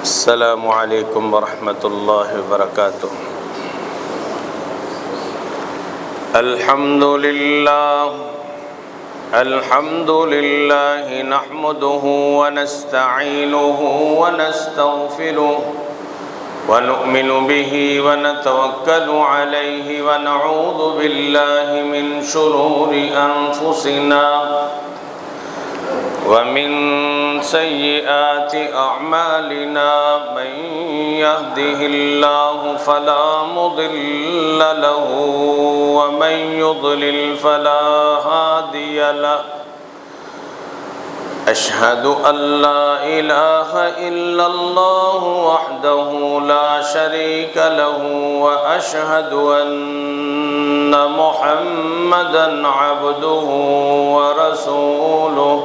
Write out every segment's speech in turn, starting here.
السلام علیکم ورحمۃ اللہ وبرکاتہ۔ الحمد للہ نحمده ونستعینه ونستغفره ونؤمن به ونتوکل علیہ ونعوذ باللہ من شرور انفسنا ومن سیئات اعمالنا من يهده الله فلا مضل له ومن يضلل فلا هادي له أشهد أن لا إله إلا الله وحده لا شريك له وأشهد أن محمدًا عبده ورسوله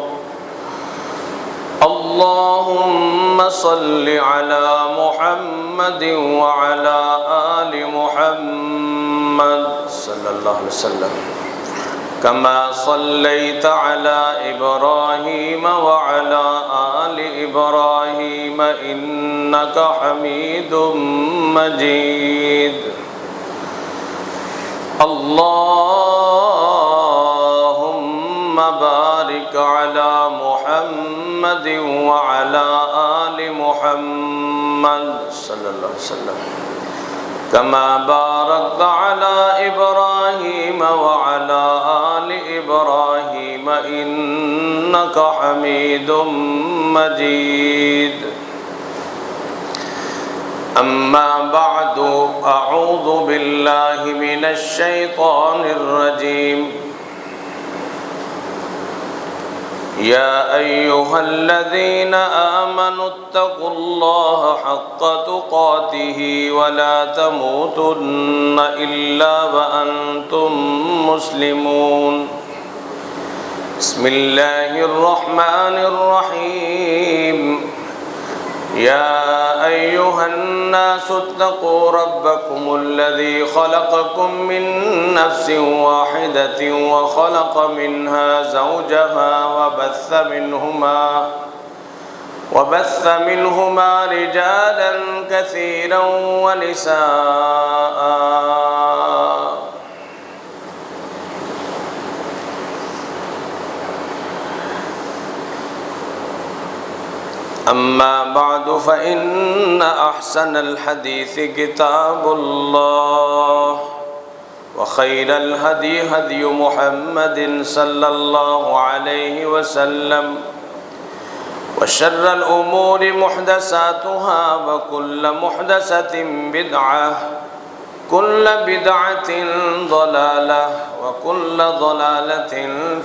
اللهم صل على محمد وعلى آل محمد صلى الله عليه وسلم كما صليت على إبراهيم وعلى آل إبراهيم إنك حميد مجيد اللهم بارك على محمد وعلى آل محمد صلى الله عليه وسلم كما باركت على إبراهيم وعلى آل إبراهيم إنك حميد مجيد أما بعد أعوذ بالله من الشيطان الرجيم يا أيها الذين آمنوا اتقوا الله حق تقاته ولا تموتن إلا وأنتم مسلمون بسم الله الرحمن الرحيم يا أيها الناس اتقوا ربكم الذي خلقكم من نفس واحدة وخلق منها زوجها وبث منهما رجالا كثيرا ونساء أما بعد فإن أحسن الحديث كتاب الله وخير الهدي هدي محمد صلى الله عليه وسلم وشر الأمور محدثاتها وكل محدثة بدعة كل بدعة ضلالة وكل ضلالة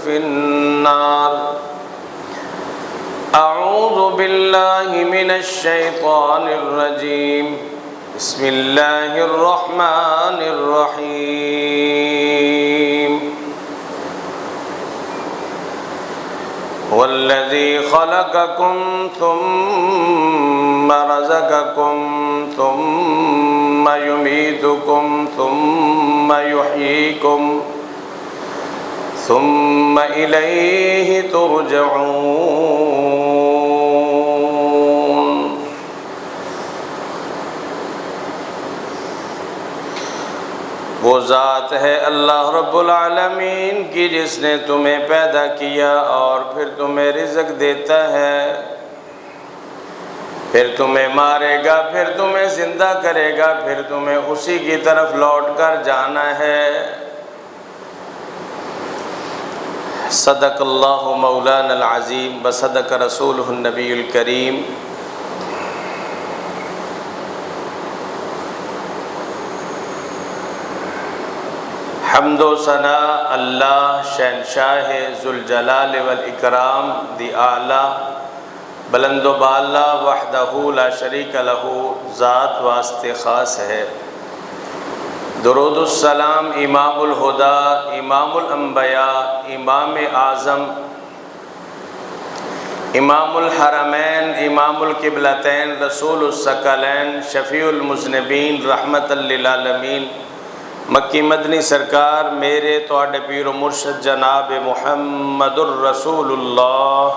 في النار أعوذ بالله من الشيطان الرجيم بسم الله الرحمن الرحيم هو الذي خلقكم ثم رزقكم ثم يميتكم ثم يحييكم ثم إليه ترجعون وہ ذات ہے اللہ رب العالمین کی جس نے تمہیں پیدا کیا اور پھر تمہیں رزق دیتا ہے، پھر تمہیں مارے گا، پھر تمہیں زندہ کرے گا، پھر تمہیں اسی کی طرف لوٹ کر جانا ہے۔ صدق اللہ مولانا العظیم وصدق رسولہ النبی الکریم۔ حمد و ثنا اللہ شہنشاہ ذوالجلال والاکرام دی اعلیٰ بلند و بالا وحدہ لا شریک لہ ذات واسطے خاص ہے۔ درود السلام امام الہدا، امام الانبیاء، امام اعظم، امام الحرمین، امام القبلتین، رسول الثقلین، شفیع المذنبین، رحمت للعالمین، مکی مدنی سرکار میرے تواڈے پیر و مرشد جناب محمد الرسول اللہ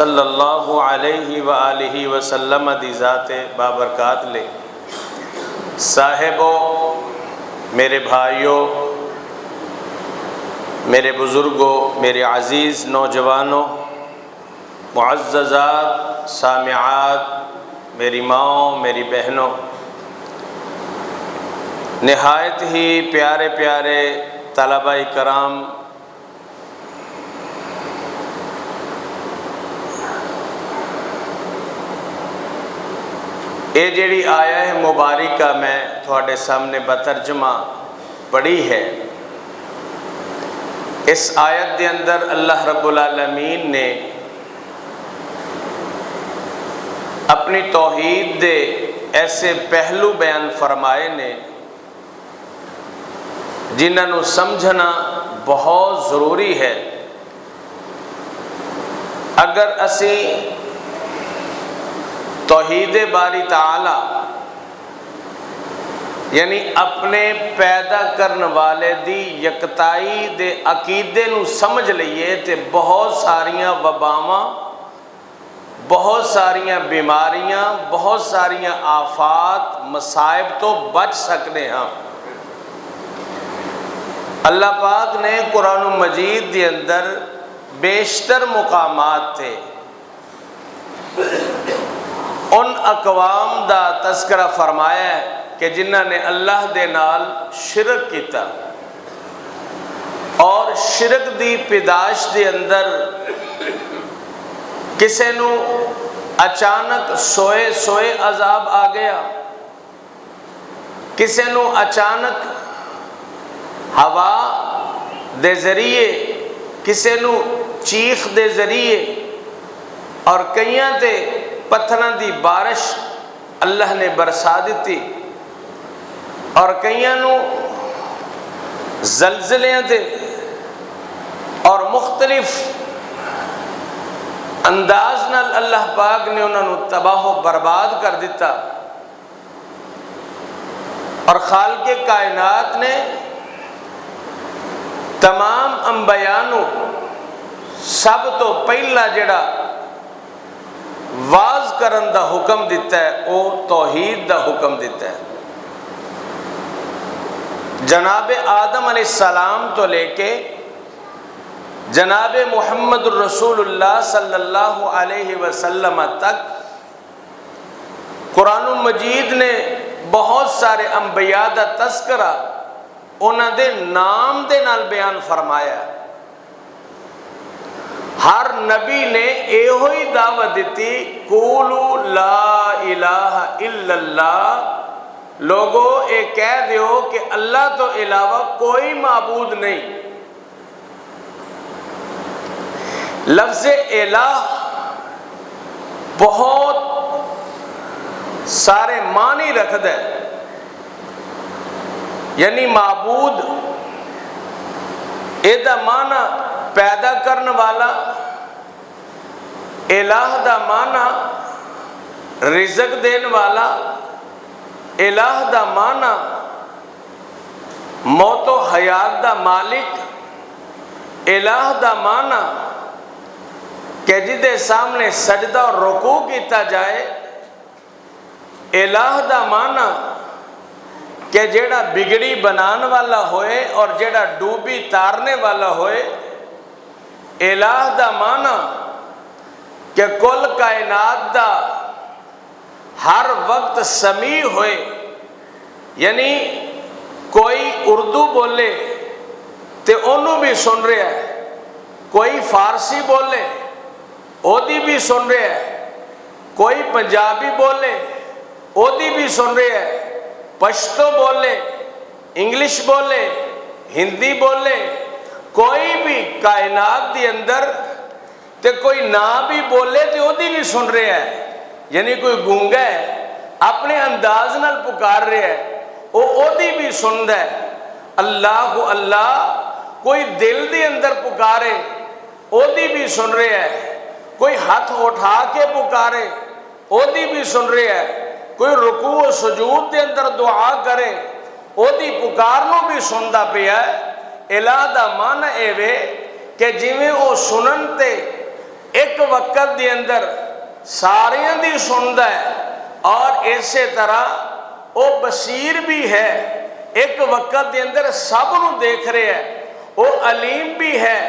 صلی اللہ علیہ وآلہ وسلم دی ذات بابرکات لے صاحبوں، میرے بھائیوں، میرے بزرگوں، میرے عزیز نوجوانوں، معززات سامعات، میری ماؤں، میری بہنوں، نہایت ہی پیارے پیارے طلبہ کرام، یہ جڑی آیہ مبارکہ میں تھوڑے سامنے بترجمہ پڑھی ہے، اس آیت دے اندر اللہ رب العالمین نے اپنی توحید دے ایسے پہلو بیان فرمائے نے جنہاں نو سمجھنا بہت ضروری ہے۔ اگر اسی توحید باری تعالی یعنی اپنے پیدا کرن والے دی یکتائی دے عقیدے نو سمجھ لئیے تے بہت ساریاں وباواں، بہت ساریاں بیماریاں، بہت ساریاں آفات، مصائب تو بچ سکنے ہاں۔ اللہ پاک نے قرآن مجید کے اندر بیشتر مقامات تھے ان اقوام دا تذکرہ فرمایا ہے کہ جنہاں نے اللہ دے نال شرک کیتا، اور شرک دی پیدائش دے اندر کسے نو اچانک سوئے سوئے عذاب آ گیا، کسے نو اچانک ہوا دے ذریعے، کسے نو چیخ دے ذریعے، اور کئیاں تے پتھراں دی بارش اللہ نے برسا دیتی، اور کئیاں نو زلزلیاں دے اور مختلف انداز نال اللہ پاک نے انہوں نے تباہ و برباد کر دیتا، اور خالق کائنات نے تمام انبیاء سب تو پہلا جڑا واز کرن دا حکم دیتا ہے وہ توحید دا حکم دیتا ہے۔ جناب آدم علیہ السلام تو لے کے جناب محمد الرسول اللہ صلی اللہ علیہ وسلم تک قرآن مجید نے بہت سارے انبیاء دا تذکرہ انہاں دے نام دے نال بیان فرمایا۔ ہر نبی نے ایہو ہی دعوت دیتی، قولوا لا الہ الا اللہ، لوگو اے کہہ دیو کہ اللہ تو علاوہ کوئی معبود نہیں۔ لفظ الہ بہت سارے معنی رکھتا ہے، یعنی معبود ایدہ معنی پیدا کرن والا، الہ دا معنی رزق دین والا، الہ دا معنی موت و حیات دا مالک، الہ دا معنی کہ جدے سامنے سجدہ اور رکوع کیتا جائے، الہ دا معنی کہ جیڑا بگڑی بنان والا ہوئے اور جیڑا ڈوبی تارنے والا ہوئے، الہ دا معنی کہ کل کائنات دا ہر وقت سمیع ہوئے، یعنی کوئی اردو بولے تے انہوں بھی سن رہا ہے، کوئی فارسی بولے او دی بھی سن رہا ہے، کوئی پنجابی بولے او دی بھی سن رہا ہے، پشتو بولے، انگلش بولے، ہندی بولے، کوئی بھی کائنات دی اندر تے کوئی نہ بھی بولے تے او دی بھی سن رہا ہے، یعنی کوئی گونگا ہے اپنے انداز نال پکار رہا ہے او دی بھی سن رہا ہے۔ اللہ اللہ کوئی دل دی اندر پکارے او دی بھی سن رہا ہے، کوئی ہاتھ اٹھا کے پکارے او دی بھی سن رہا ہے، کوئی رکوع و سجود دے اندر دعا کرے او دی پکارنوں بھی سندا پیا ہے۔ الہ دا معنی اے وے کہ جویں او سنن تے ایک وقت دے اندر ساریاں دی سندا ہے اور اسی طرح وہ بصیر بھی ہے، ایک وقت دے اندر سب نو دیکھ رہے ہے، وہ علیم بھی ہے،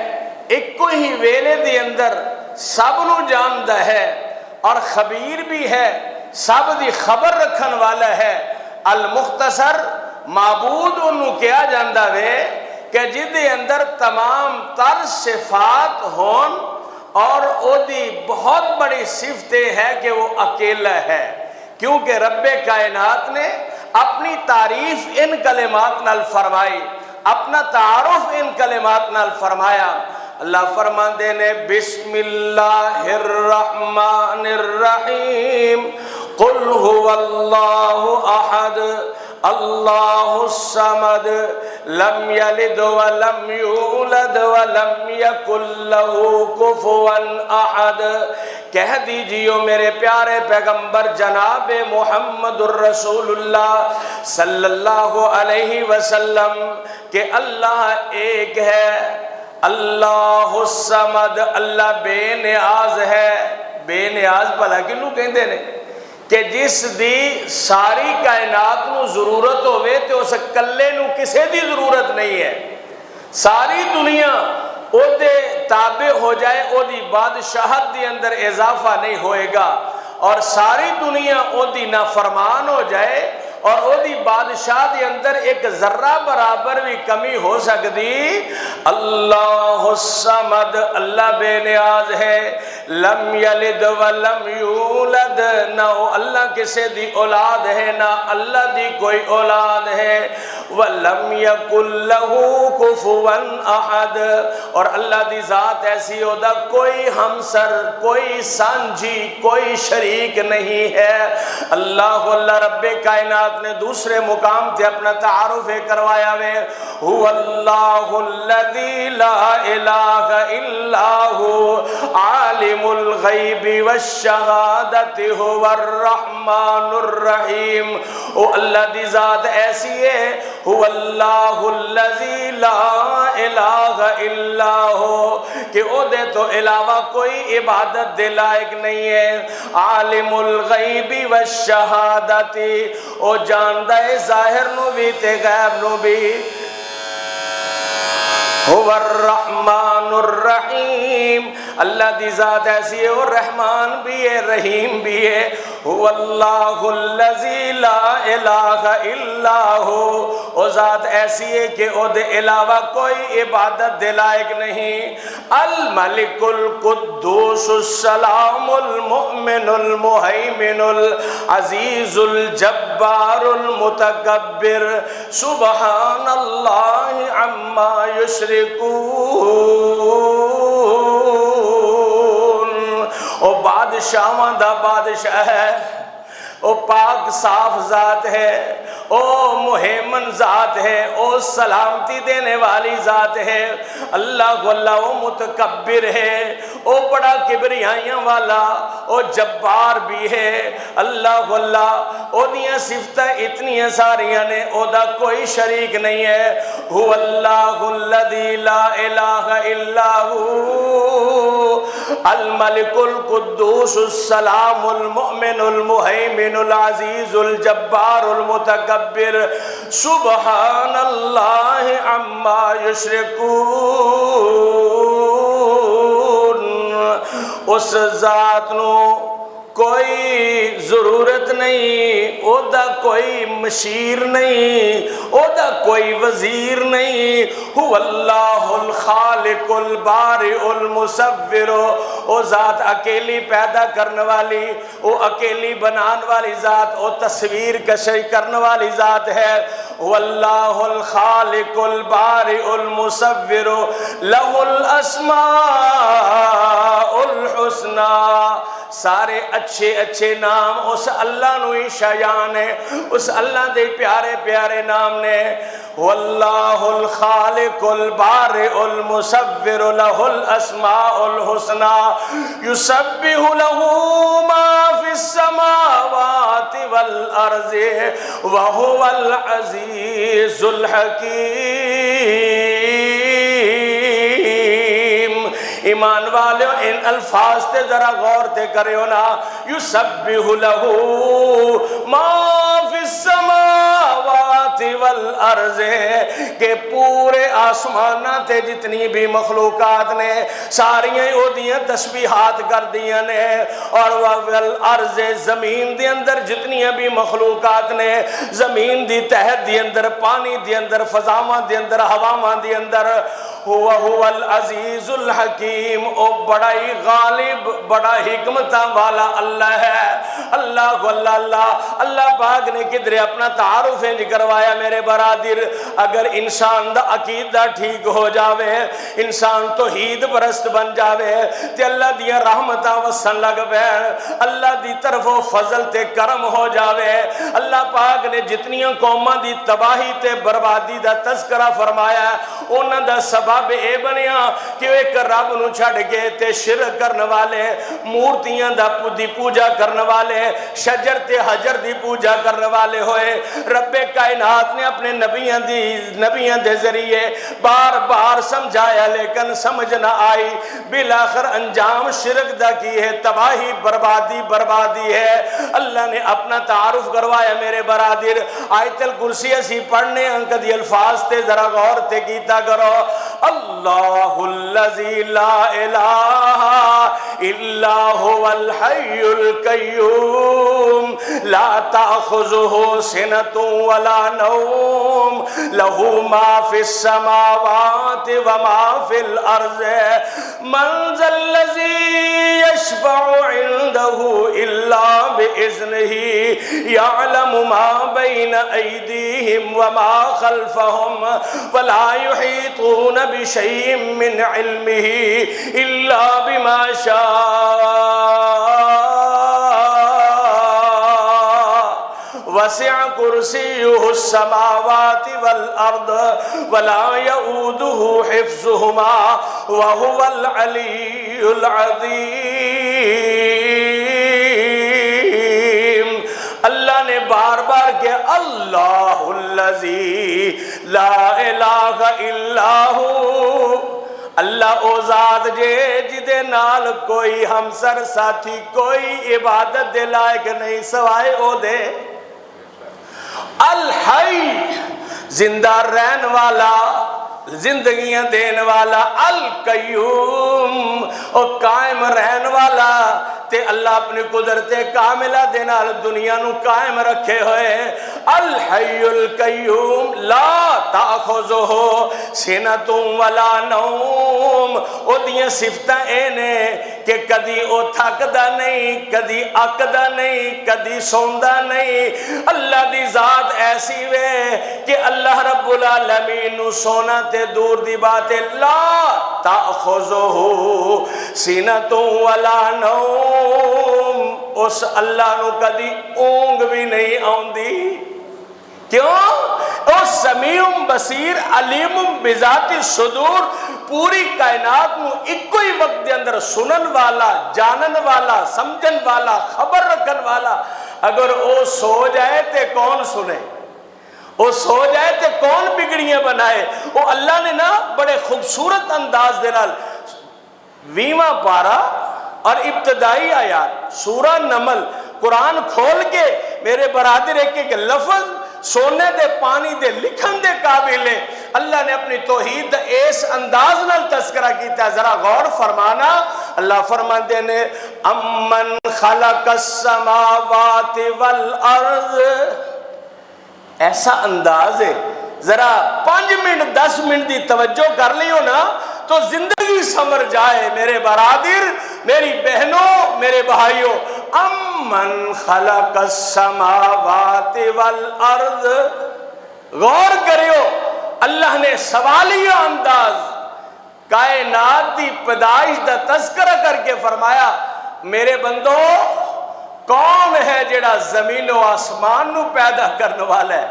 ایک ہی ویلے دے اندر سب نو جاندا ہے اور خبیر بھی ہے، سب دی خبر رکھن والا ہے۔ المختصر معبود انہوں کیا جاندہ وے کہ جدے اندر تمام تر صفات ہون اور او دی بہت بڑی صفتیں ہے کہ وہ اکیلا ہے، کیونکہ رب کائنات نے اپنی تعریف ان کلمات نال فرمائی، اپنا تعارف ان کلمات نال فرمایا۔ اللہ فرماندے نے بسم اللہ الرحمن الرحیم قل هو اللہ احد اللہ الصمد لم یلد ولم یولد ولم یکن لہ کفوا احد۔ کہہ دیجئے میرے پیارے پیغمبر جناب محمد الرسول اللہ صلی اللہ علیہ وسلم کہ اللہ ایک ہے، اللہ الصمد، اللہ بے نیاز ہے۔ بے نیاز بھلا کنوں کہندے نے کہ جس دی ساری کائنات نو ضرورت ہوئے تے اس کلے نو کسے دی ضرورت نہیں ہے، ساری دنیا او دے تابع ہو جائے، او دی بادشاہت دی اندر اضافہ نہیں ہوئے گا، اور ساری دنیا او دی نافرمان ہو جائے اور او دی بادشاہ دی اندر ایک ذرہ برابر بھی کمی ہو سکتی۔ اللہ الصمد، اللہ بے نیاز ہے، لم یلد ولم یولد، نہ اللہ کسے دی اولاد ہے نہ اللہ دی کوئی اولاد ہے، ولم یکن لہ کفوا احد، اور اللہ دی ذات ایسی ہو دا کوئی ہمسر، کوئی سانجھی، کوئی شریک نہیں ہے۔ اللہ رب کائنات نے دوسرے مقام تے اپنا تعارف کروایا وے، هو اللہ الذی لا الہ الا هو عالم الغیب والشہادت هو الرحمن الرحیم۔ او اللہ دی ذات ایسی ہے، هو اللہ الذی لا الہ الا ہو کہ او دے تو علاوہ کوئی عبادت دے لائق نہیں ہے، عالم الغیب والشہادت، او جاندہ ظاہر نو بھی تے غیب نو بھی، هو الرحمن الرحیم، اللہ دی ذات ایسی ہے، وہ رحمان بھی ہے رحیم بھی ہے۔ هو اللہ الذی لا الہ الا ہو، وہ ذات ایسی ہے کہ او دے علاوہ کوئی عبادت دے لائق نہیں۔ الملک القدوس السلام المؤمن المہیمن العزیز الجبار المتکبر سبحان اللہ عما یشرکون۔ او بادشاہاں دا بادشاہ ہے، او پاک صاف ذات ہے، او مہیمن ذات ہے، او سلامتی دینے والی ذات ہے۔ اللہ وہ متکبر ہے، او بڑا کبریائیاں والا، او جبار بھی ہے۔ اللہ او دیاں صفتیں اتنی ساریاں نے، او دا کوئی شریک نہیں ہے۔ هو اللہ الذی لا الہ الا ہو الملک القدوس السلام المؤمن المہیمن العزیز الجبار المتکبر سبحان اللہ عما یشرکون۔ اس ذات نو کوئی ضرورت نہیں، او دا کوئی مشیر نہیں، او دا کوئی وزیر نہیں۔ هو اللہ الخالق البارئ المصور، او ذات اکیلی پیدا کرنے والی، او اکیلی بنان والی ذات، او تصویر کشی کرنے والی ذات ہے۔ هو اللہ الخالق البارئ المصور لہ الاسماء الحسنى، سارے اچھے اچھے نام اس اللہ نو ہی شایان ہے، اس اللہ دے پیارے پیارے نام نے۔ واللہ الخالق البارئ المصور لہ الاسماء الحسنى یسبح لہ ما فی السماوات والارض وہو العزیز الحکیم۔ ایمان والے ان الفاظ تے ذرا غور تے کریو نا، یسبح لہ ما فی السماوات والارض، کہ پورے آسمانہ تے جتنی بھی مخلوقات نے ساریاں او دیاں تسبیحات کر دیاں نے، اور والارض زمین دے اندر جتنیاں بھی مخلوقات نے، زمین دی تحت دی اندر، پانی دی اندر، فضاواں دی اندر، ہواواں دی اندر، هو العزیز الحکیم، او بڑا ہی غالب، بڑا حکمت والا اللہ ہے۔ اللہ اللہ اللہ اللہ پاک نے کدھر اپنا تعارف انج کروایا میرے برادر، اگر انسان دا عقیدہ ٹھیک ہو جاوے، انسان توحید پرست بن جاوے تے اللہ دیا رحمتاں وسن لگ پے، اللہ دی طرف فضل تے کرم ہو جاوے۔ اللہ پاک نے جتنیاں قوماں دی تباہی تے بربادی دا تذکرہ فرمایا ہے، انہاں دا سبب اے بنیا کہ ایک رب نو چھڑ کے تے شرک کرنے والے، مورتیاں دا دی پوجا کرنے والے، شجر تے حجر دی پوجا کرنے والے ہوئے۔ رب کائنات نے اپنے نبیان دے ذریعے بار بار سمجھایا لیکن سمجھ نہ آئی، بالآخر انجام شرک دا کی ہے، تباہی بربادی ہے۔ اللہ نے اپنا تعارف کروایا میرے برادر، آیت الکرسی اسی پڑھنے انکدی الفاظ تے ذرا غور تے کیتا کرو، اللہ الذی لا الہ الا هو الحی القیوم لا تأخذہ سنۃ ولا نوم لہ ما فی السماوات وما فی الارض من ذا الذی یشفع عنده الا بإذنہ یعلم ما بین ایدیہم وما خلفہم ولا یحیطون بشیء من علمہ الا بما شاء وسع کرسیہ السماوات والارض ولا یؤودہ حفظہما وہو العلی العظیم۔ اللہ نے بار بار کہ اللہ الذی لا الہ الا ہو، اللہ او ذات جے جدے نال کوئی ہمسر ساتھی کوئی عبادت دے لائق نہیں سوائے او دے، الحی زندہ رہن والا، زندگیاں دین والا، القیوم او قائم رہن والا، تے اللہ اپنی قدرت کاملہ دے نال دنیا نو قائم رکھے ہوئے، الحی القیوم لا تأخذہ سنۃ ولا نوم، او دیاں صفتاں اے نے کہ کدی او تھکدا نہیں، کدی اکدا نہیں، کدی سوندا نہیں۔ اللہ دی ذات ایسی وے کہ اللہ رب العالمین نو سونا تے دور دی بات ہے، لا تأخذہ سنۃ ولا نوم، اس اللہ نو کدی اونگ بھی نہیں آؤندی، کیوں؟ او سمیع بصیر علیم بذات الصدور، پوری کائنات نو ایک ہی وقت دے اندر سنن والا، جانن والا، سمجھن والا، خبر رکھن والا، اگر او سو جائے تے کون سنے؟ وہ سو جائے تے کون بگڑیاں بنائے؟ وہ اللہ نے نا بڑے خوبصورت انداز دے نال 20واں پارہ اور ابتدائی آیات سورہ نمل قرآن کھول کے میرے برادر ایک ایک لفظ سونے دے پانی دے لکھن دے قابل ہے۔ اللہ نے اپنی توحید اس انداز نال تذکرہ کیتا ہے، ذرا غور فرمانا۔ اللہ فرماندے نے امن خلق السماوات والارض، ایسا انداز ہے، ذرا 5 منٹ 10 منٹ دی توجہ کر لیو نا تو زندگی سمر جائے میرے برادر، میری بہنوں، میرے بھائیوں۔ امن خلق السماوات والارض، غور کریو، اللہ نے سوالیہ انداز کائنات دی پیدائش دا تذکرہ کر کے فرمایا میرے بندو کون ہے جڑا زمین و آسمان نو پیدا کرنے والا ہے؟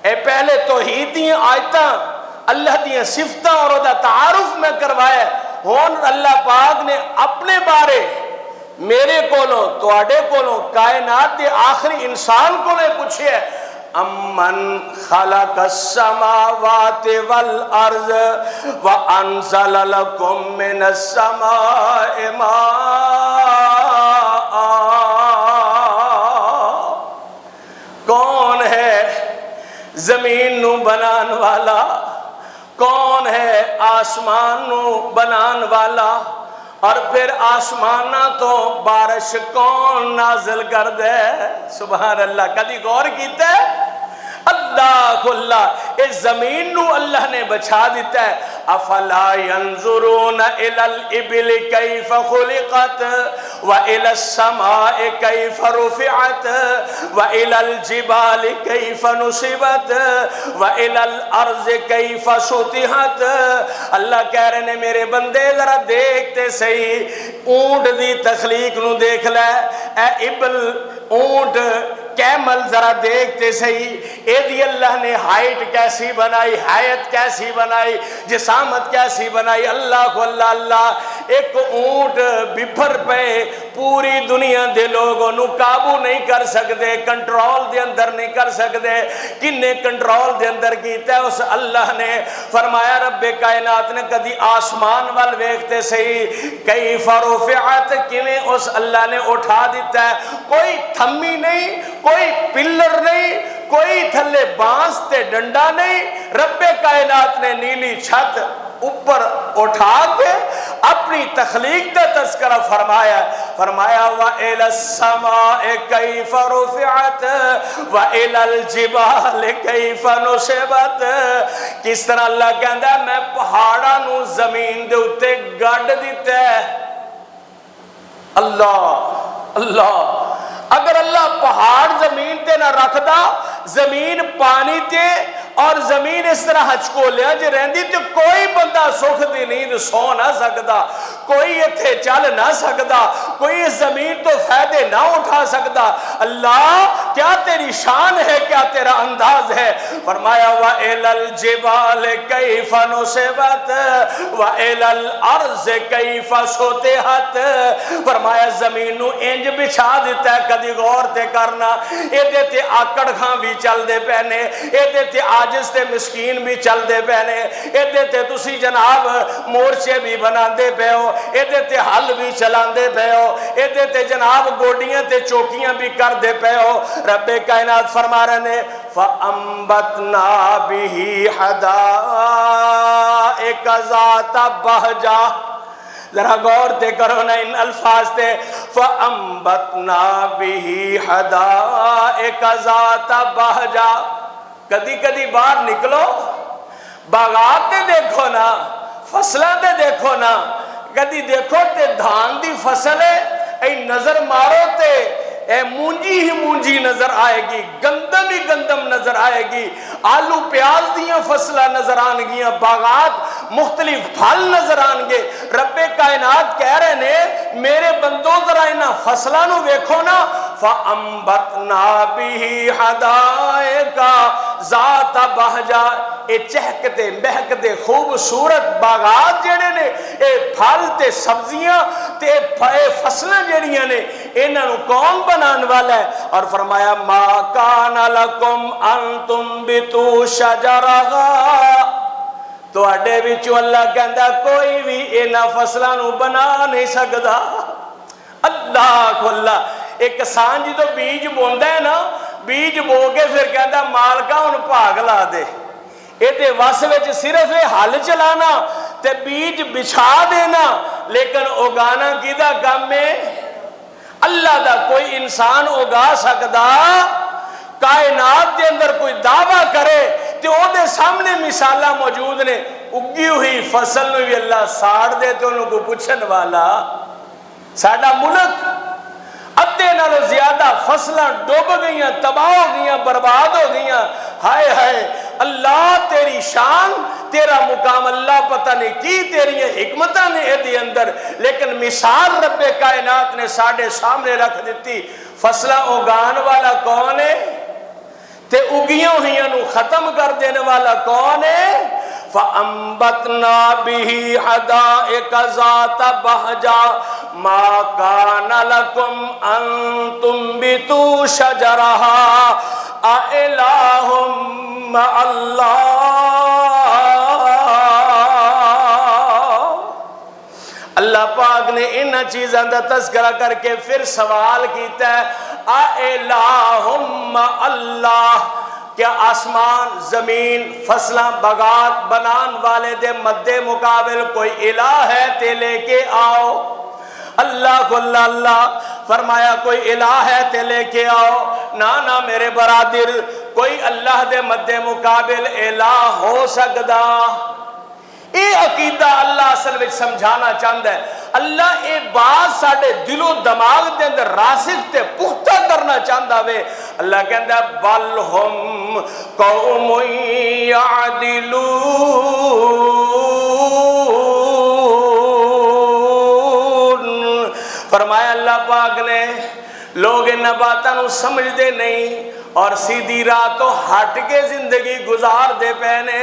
اے پہلے توحید دی آیتاں اللہ دی صفتاں اور دا تعارف میں کروایا، ہون اللہ پاک نے اپنے بارے میرے کولوں تواڈے کولوں کائنات دے آخری انسان کولوں پوچھے ہے امن خلق السماوات والارض وانزل لكم من السماء ماء، کون ہے زمین نو بنان والا، کون ہے آسمان نو بنان والا، اور پھر آسمانہ تو بارش کون نازل کر دے؟ سبحان اللہ، کدی غور کیتا ہے؟ اللہ اس زمین نو اللہ نے بچھا دیتا ہے۔ افلا ينظرون الى الابل كيف خلقت والى السماء كيف رفعت والى الجبال كيف نصبت والى الارض كيف سطحت۔ اللہ کہہ رہے ہیں میرے بندے ذرا دیکھتے صحیح، اونٹ دی تخلیق نو دیکھ لے، اے ابل اونٹ کیمل ذرا دیکھتے صحیح، اے دی اللہ نے ہائٹ کیسی بنائی، حیت کیسی بنائی، جسامت کیسی بنائی۔ اللہ کو اللہ اللہ، ایک اونٹ بپھر پہ پوری دنیا دے لوگوں نو قابو نہیں کر سکتے، کنٹرول دے اندر نہیں کر سکتے، کنے کنٹرول دے اندر کیتا ہے؟ اس اللہ نے فرمایا رب کائنات نے کدی آسمان وال ویکھتے صحیح، کیف رفعت، کیویں اس اللہ نے اٹھا دیتا ہے، کوئی تھمی نہیں، کوئی پلر نہیں، کوئی تھلے بانس تے ڈنڈا نہیں، رب کائنات نے نیلی چھت اوپر اٹھا کے اپنی تخلیق کا تذکرہ فرمایا وَإِلَى السَّمَاءِ كَيْفَ رُفِعَتْ وَإِلَى الْجِبَالِ كَيْفَ نُصِبَتْ۔ کس طرح اللہ کہندا ہے میں پہاڑاں نو زمین دے اتے گڈ دیتا ہے۔ اللہ اگر اللہ پہاڑ زمین تے نہ رکھدا، زمین پانی تے اور زمین اس طرح ہچکولیاں جے رہندی تے کوئی بندہ سکھ دی نیند سو نہ سکدا، کوئی ایتھے چل نہ سکدا، کوئی اس زمین تو فائدے نہ اٹھا سکدا۔ اللہ کیا تیری شان ہے، کیا تیرا انداز ہے؟ فرمایا وَإِلَى الْجِبَالِ كَيْفَ نُصِبَتْ وَإِلَى الْأَرْضِ كَيْفَ سُطِحَتْ۔ فرمایا زمین نو انج بچھا دیتا ہے، کدی غور تے کرنا، ایدے تے آکڑ خاں بھی چل دے پہنے، ایدے تے عاجز تے مسکین بھی چل دے پہنے، ایدے تے تسی جناب مورچے بھی بنا دے پہ ہو، ایدے تے حل بھی چلان دے پہ ہو، ایدے تے جناب گوڑیاں تے چوکیاں بھی کر دے پہ ہو۔ رب کائنات فرما رہے ہیں فَأَنبَتْنَا بِهِ حَدَائِقَ ذَاتَ بَهْجَةٍ۔ ذرا غور تے کرو نا ان الفاظ تے، فَأَنبَتْنَا بِهِ حَدَائِقَ ذَاتَ بَهْجَةٍ۔ کدی کدی باہر نکلو، باغات تے دیکھو نا، فصلہ تے دیکھو نا، کدی دیکھو تے دھان دی فصل ہے، اے نظر مارو تے اے مونجی ہی مونجی نظر آئے گی، گندم ہی گندم نظر آئے گی، آلو پیاز دیاں فصلہ نظر آنگیاں، باغات مختلف پھل نظر آنگے۔ رب کائنات کہہ رہے نے میرے بندوں ذرا انہاں فصلہ نو ویکھو نا، فَأَنبَتْنَا بِهِ حَدَائِقَ ذَاتَ بَهْجَةٍ۔ اے چہکتے مہکتے خوبصورت باغات جڑے نے، اے پھل تے سبزیاں تے فصلیں جڑیاں نے، انہاں نو کون بنان والا ہے؟ اور فرمایا مَا كَانَ لَكُمْ أَن تُنبِتُوا شَجَرَهَا۔ تو اڈے وچوں اللہ کہندا کوئی بھی انہاں فصلاں نو بنا نہیں سکدا۔ اللہ کو اللہ، ایک کسان جی تو بیج بوندا ہے نا، بیج بو کے پھر کہندا مالکا ہن بھاگ لا دے، ایتے وس وچ صرف حل چلانا تے بیج بچھا دینا، لیکن اگانا کیدا کام ہے؟ اللہ دا کوئی انسان اگا سکدا؟ کائنات دے اندر کوئی دعویٰ کرے تے او دے سامنے مثالہ موجود نے، اگی ہوئی فصل میں بھی اللہ ساڑ دے تے انہوں کو پوچھن والا۔ ساڑا ملک ادھے نالو زیادہ فصلیں ڈوب گئیاں، تباہ ہو گئیاں، برباد ہو گئیاں۔ ہائے ہائے اللہ تیری شان، تیرا مقام اللہ پتہ نہیں کی تیری حکمتہ نے ایدی اندر، لیکن مثال رب کائنات نے ساڑھے سامنے رکھ دیتی۔ فصلہ اگان والا کون ہے؟ تے اگیاں ہوئیاں نو ختم کر دینے والا کون ہے؟ فَأَنبَتْنَا بِهِ حَدَائِقَ ذَاتَ بَهْجَةٍ مَا كَانَ لَكُمْ أَن تُنبِتُوا شَجَرَهَا۔ اِلَٰهٌ مَّعَ اللَّهِ۔ اللہ پاک نے ان چیزاں دا تذکرہ کر کے پھر سوال کیتا ہے اِلَٰهٌ مَّعَ اللَّهِ، کیا آسمان زمین فصلاں بغات بنان والے دے مد مقابل کوئی الہ ہے تے لے کے آؤ؟ اللہ کو اللہ فرمایا کوئی الہ ہے تے لے کے آؤ۔ نا میرے برادر، کوئی اللہ دے مد مقابل الہ ہو سکدا؟ اے عقیدہ اللہ اصل وچ سمجھانا چاہتا ہے۔ اللہ اے بات ساڑے دل و دماغ دے اندر راسخ تے پختہ کرنا چاہتا ہے۔ اللہ کہتا ہے بل ہم قوم یعدلون۔ فرمایا اللہ پاک نے لوگ ان باتوں سمجھ دے نہیں اور سیدھی راہ تو ہٹ کے زندگی گزار دے پہنے۔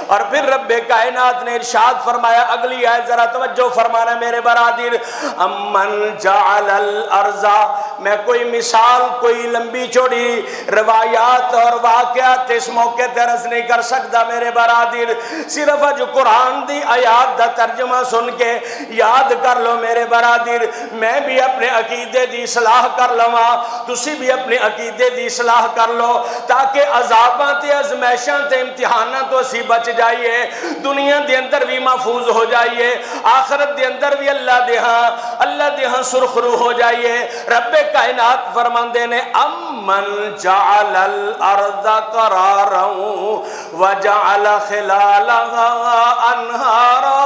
اور پھر رب کائنات نے ارشاد فرمایا، اگلی آیت ذرا توجہ فرمانا میرے برادر، امن جعل الارض، میں کوئی مثال کوئی لمبی چوڑی روایات اور واقعات اس موقع درس نہیں کر سکتا میرے برادر، صرف جو قرآن دی آیات دا ترجمہ سن کے یاد کر لو میرے برادر۔ میں بھی اپنے عقیدے دی اصلاح کر لواں، تسی بھی اپنے عقیدے دی اصلاح کر لو، تاکہ عذاباں تے ازمائشاں تے امتحاناں تو اسی بچ جائیے، دنیا دے اندر بھی محفوظ ہو جائیے، آخرت دے اندر بھی اللہ دے ہاں سرخرو ہو جائیے۔ رب کائنات فرماندے نے امن جعل الارض قرارا وجعل خلالها انہارا،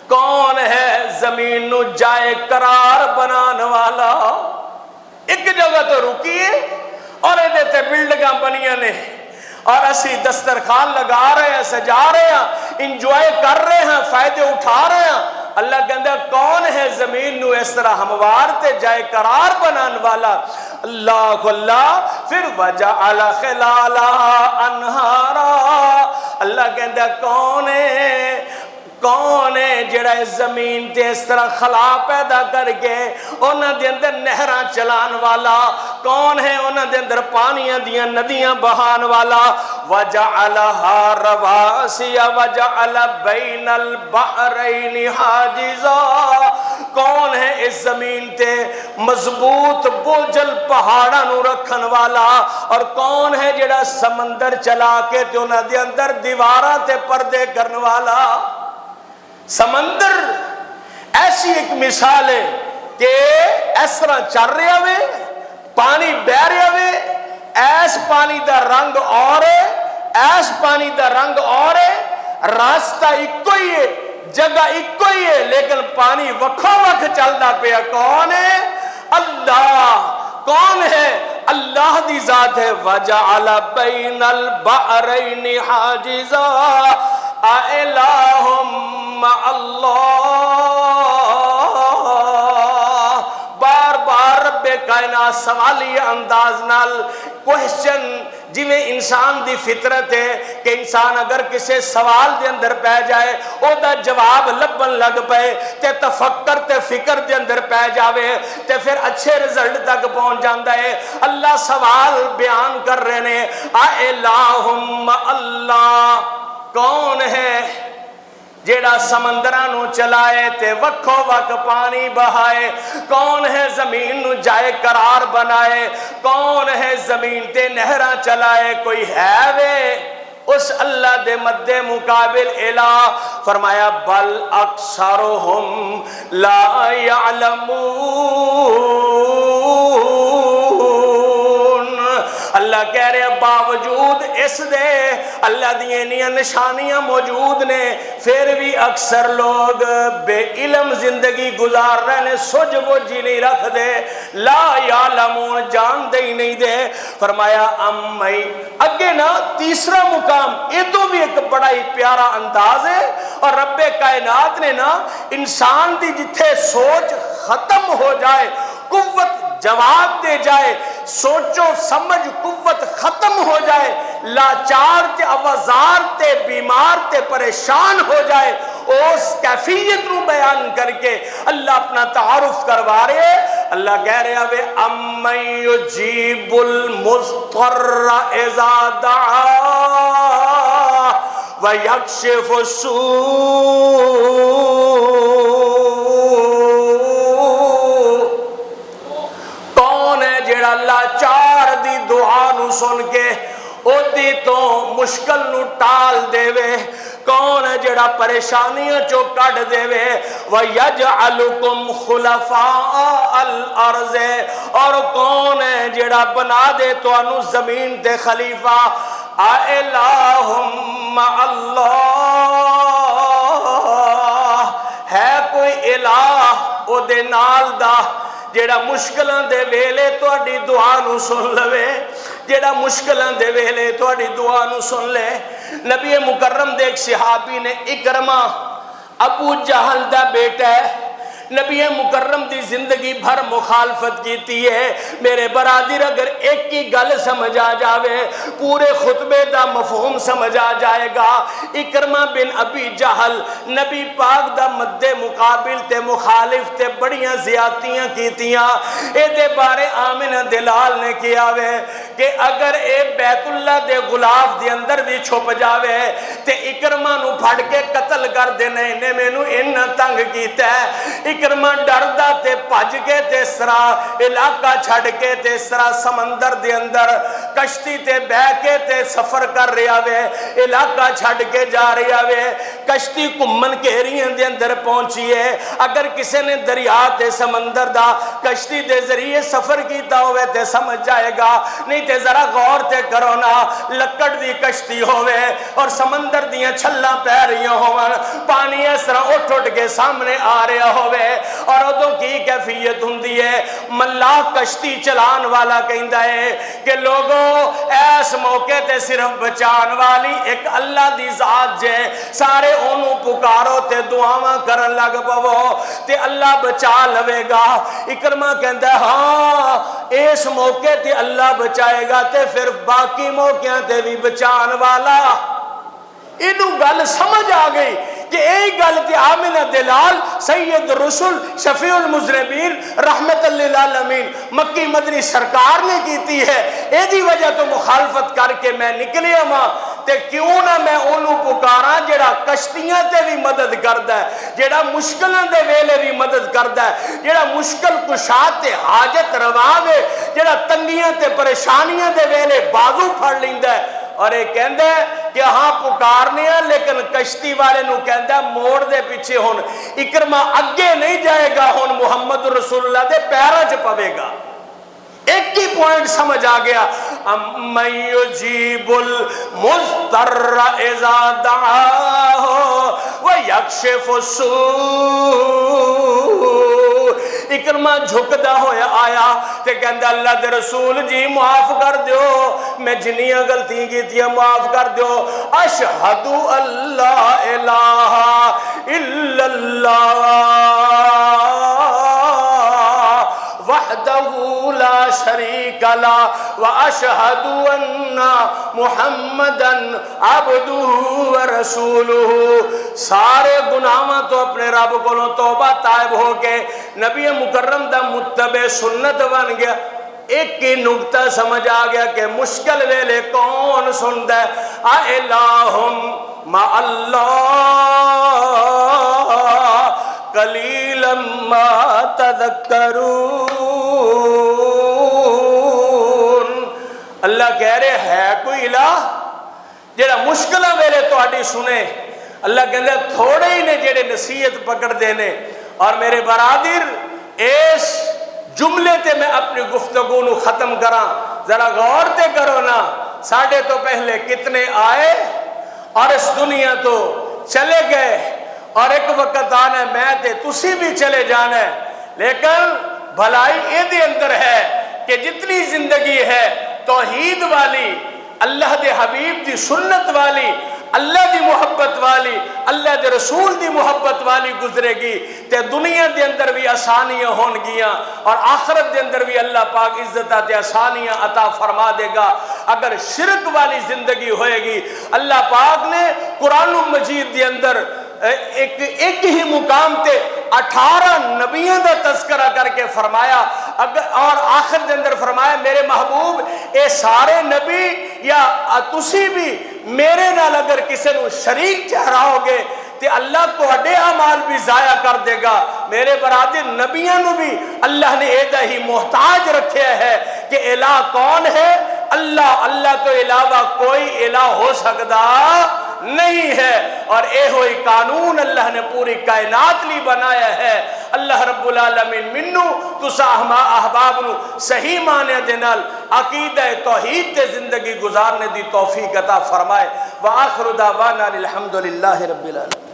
کون ہے زمین نو جائے قرار بنان والا؟ ایک جگہ تو رکیے اور ایدے تے بلڈنگاں بنیاں نے اور اسی دسترخوان لگا رہے ہیں، سجا رہے ہیں، انجوائے کر رہے ہیں، فائدے اٹھا رہے ہیں۔ اللہ کہتا ہے کون ہے زمین نو اس طرح ہموار تے جائے قرار بنان والا؟ اللہ پھر وجعل خلالها انہارا، اللہ کہتا ہے کون ہے جڑا اس زمین تے اس طرح خلا پیدا کر کے انہاں دے اندر نہراں چلان والا؟ کون ہے انہاں دے اندر پانیاں دیاں ندیاں بہان والا؟ وجعلها رواسي وجعل بین البحرین حاجزا، کون ہے اس زمین تے مضبوط بوجھل پہاڑاں نو رکھن والا؟ اور کون ہے جڑا سمندر چلا کے تے انہاں دے اندر دیواراں تے پردے کرن والا؟ سمندر ایسی ایک مثال ہے کہ اس طرح چل رہا ہوئے، پانی بہ رہا ہوئے، ایس پانی دا رنگ اور ہے، ایس پانی دا رنگ اور ہے، راستہ ایکو ہی ہے، جگہ ایکو ہی ہے، لیکن پانی وکھو وکھ چلدا پیا۔ کون ہے؟ اللہ۔ کون ہے؟ اللہ دی ذات ہے۔ وَجَعَلَ بَيْنَ الْبَحْرَيْنِ حَاجِزًا اِلَٰهٌ مَّعَ اللَّهِ۔ بار بار رب کائنات سوالی انداز نال کوہشن، جویں انسان دی فطرت ہے کہ انسان اگر کسی سوال دے اندر پہ جائے او دا جواب لبن لگ پے تے تفکر تے فکر دے اندر پہ جاوے تے پھر اچھے رزلٹ تک پہنچ جاندا ہے۔ اللہ سوال بیان کر رہے نے اِلَٰهٌ اللہ، کون ہے جیڑا سمندراں نو چلائے تے وکھو وک پانی بہائے؟ کون ہے زمین نو جائے قرار بنائے؟ کون ہے زمین تے نہراں چلائے؟ کوئی ہے وے اس اللہ دے مد مقابل الہ؟ فرمایا بل اکثرہم لا یعلمون، اللہ کہہ رہے باوجود اس دے اللہ دیئے نیاں نشانیاں موجود نے، پھر بھی اکثر لوگ بے علم زندگی گزار رہے نے، سوجھ بوجھی نہیں رکھ دے، لا یعلمون، جان دے ہی نہیں دے۔ فرمایا امی، اگے نا تیسرا مقام، یہ تو بھی ایک بڑا ہی پیارا انداز ہے، اور رب کائنات نے نا انسان دی جتھے سوچ ختم ہو جائے، قوت جواب دے جائے، سوچو سمجھ قوت ختم ہو جائے، لاچار تے آوازار تے بیمار تے پریشان ہو جائے، اس کیفیت نو بیان کر کے اللہ اپنا تعارف کروا رہے، اللہ کہہ رہا ہے امن یجیب المضطر اذا دعا ویکشف السوء، کون ہے جڑا اللہ چار دی دعا نو سن کے اودی تو مشکل نو ٹال دے وے، کون ہے جڑا پریشانیاں چو کٹ دے وے، وَيَجْعَلُكُمْ خُلَفَاءَ الْأَرْضِ، اور کون ہے جڑا بنا دے تو انو زمین دے خلیفہ، اَإِلَٰهٌ مَّعَ اللَّهِ، ہے کوئی الہ او دے نال دا جیڑا مشکلان دے ویلے تواڈی دعا نو سن لوے، جیڑا مشکلان دے ویلے تواڈی دعا نو سن لے۔ نبی مکرم دے ایک صحابی نے اکرمہ ابو جہل دا بیٹا ہے، نبی مکرم دی زندگی بھر مخالفت کیتی ہے۔ میرے برادر اگر ایک کی گل سمجھ آ جاوے پورے خطبے دا مفہوم سمجھ آ جائے گا۔ اکرمہ بن ابی جہل نبی پاک دا مد مقابل تے مخالف تے بڑیاں زیادتیاں کیتیاں، اے دے بارے آمنہ دلال نے کیا وے کہ اگر اے بیت اللہ دے غلاف دے اندر بھی چھپ جاوے تے اکرمہ نو پھڑ کے قتل کر دینے نے میں نو انہ تنگ کیتا ہے۔ اکرمہ ڈردہ تے پھج کے تے سرا علاقہ چھڑ کے تے سرا سمندر دے اندر کشتی تے بہ کے تے سفر کر رہا وے، علاقہ چھڑ کے جا رہا وے، کشتی کمن کہریاں دے اندر پہنچی ہے۔ اگر کسی نے دریا تے سمندر دا کشتی دے ذریعے سفر کیتا ہوئے تے سمجھ جائے گا، نہیں تے ذرا غور تے کرو نا، لکڑ دی کشتی ہوئے اور سمندر دیاں چھلاں پہ رہیاں ہوئے، پانی اس طرح اٹھ اٹھ کے سامنے آ رہا ہوئے، اور ادوں کی کیفیت ہوندی ہے۔ ملاح کشتی چلان والا کہندا ہے کہ لوگوں ایس موقع تے صرف بچان والی ایک اللہ دی ذات جے، سارے انہوں پکارو تے دعاواں کرن لگ پو تے اللہ بچا لوے گا۔ اکرمہ کہندا ہے ہاں اس موقع تے اللہ بچائے گا تے پھر باقی موقعوں تے بھی بچان والا۔ انہوں گل سمجھ آ گئی کہ ایک گل تے آمنہ دلال سید رسول شفیع المذنبین رحمت للعالمین مکی مدنی سرکار نے کیتی ہے، ایدی وجہ تو مخالفت کر کے میں نکلیا ماں تے کیوں نہ میں انہوں پکارا جڑا کشتیاں تے بھی مدد کردا ہے، جڑا مشکلوں دے ویلے بھی مدد کردا ہے، جڑا مشکل کشاد تے حاجت روا دے، جڑا تنگیاں تے پریشانیاں دے ویلے بازو پھڑ لیندا ہے۔ اور ایک کہندہ ہے کہ ہاں پکارنے ہیں لیکن کشتی والے نو کہندہ ہے موڑ دے پیچھے ہون، اکرمہ اگے نہیں جائے گا، ہون محمد رسول اللہ دے پیرا چ پوے گا۔ ایک ہی پوائنٹ سمجھ آ گیا، امن یجیب المضطر اذا دعاہ ویکشف السوء۔ اکرمہ جھکدا ہویا آیا تے کہندا اللہ دے رسول جی معاف کر دیو، میں جنیاں غلطیاں کیتیاں معاف کر دیو، اشہد اللہ الہ الا اللہ وحدہ لا شریک لا واشہد ان محمدًا عبدہ ورسولہ۔ سارے گناہاں تو اپنے رب کو توبہ طائب ہو کے نبی مکرم دا متبع سنت بن گیا۔ ایک کی نکتہ سمجھ آ گیا کہ مشکل ویلے کون سندا ہے، اِلٰہٌ مع اللہ قلیلا ما تذکرون۔ اللہ کہہ رہے ہے کوئی الہ جیڑا مشکلہ ویلے تو آڈی سنے، اللہ کہہ رہے تھوڑے ہی نے جیڑے نصیحت پکڑ دینے۔ اور میرے برادر اس جملے تے میں اپنی گفتگو نو ختم کراں، ذرا غور تے کرو نا، ساڑھے تو پہلے کتنے آئے اور اس دنیا تو چلے گئے، اور ایک وقت آنا ہے میں تے تسی بھی چلے جانا ہے، لیکن بھلائی اے دے اندر ہے کہ جتنی زندگی ہے توحید والی، اللہ دے حبیب دی سنت والی، اللہ دی محبت والی، اللہ دے رسول دی محبت والی گزرے گی تے دنیا دے اندر بھی آسانیاں ہون گیاں، اور آخرت دے اندر بھی اللہ پاک عزت تے آسانیاں عطا فرما دے گا۔ اگر شرک والی زندگی ہوئے گی، اللہ پاک نے قرآن مجید دے اندر ایک ہی مقام تے 18 نبیوں دا تذکرہ کر کے فرمایا، اور آخر دے اندر فرمایا میرے محبوب اے سارے نبی یا تسی بھی میرے نال اگر کسی نو شریک ٹھہراؤ گے تے اللہ تہاڈے اعمال بھی ضائع کر دے گا۔ میرے برادر نبیوں نو بھی اللہ نے ایدہ ہی محتاج رکھے ہے کہ الہ کون ہے؟ اللہ تو علاوہ کوئی الہ ہو سکتا نہیں ہے، اور اے ہوئی قانون اللہ نے پوری کائنات لی بنایا ہے۔ اللہ رب العالمین منو تسا احباب نو صحیح معنی دے نال عقیدہ توحید تے زندگی گزارنے دی توفیق عطا فرمائے۔ وآخر دعوانا الحمدللہ رب العالمین۔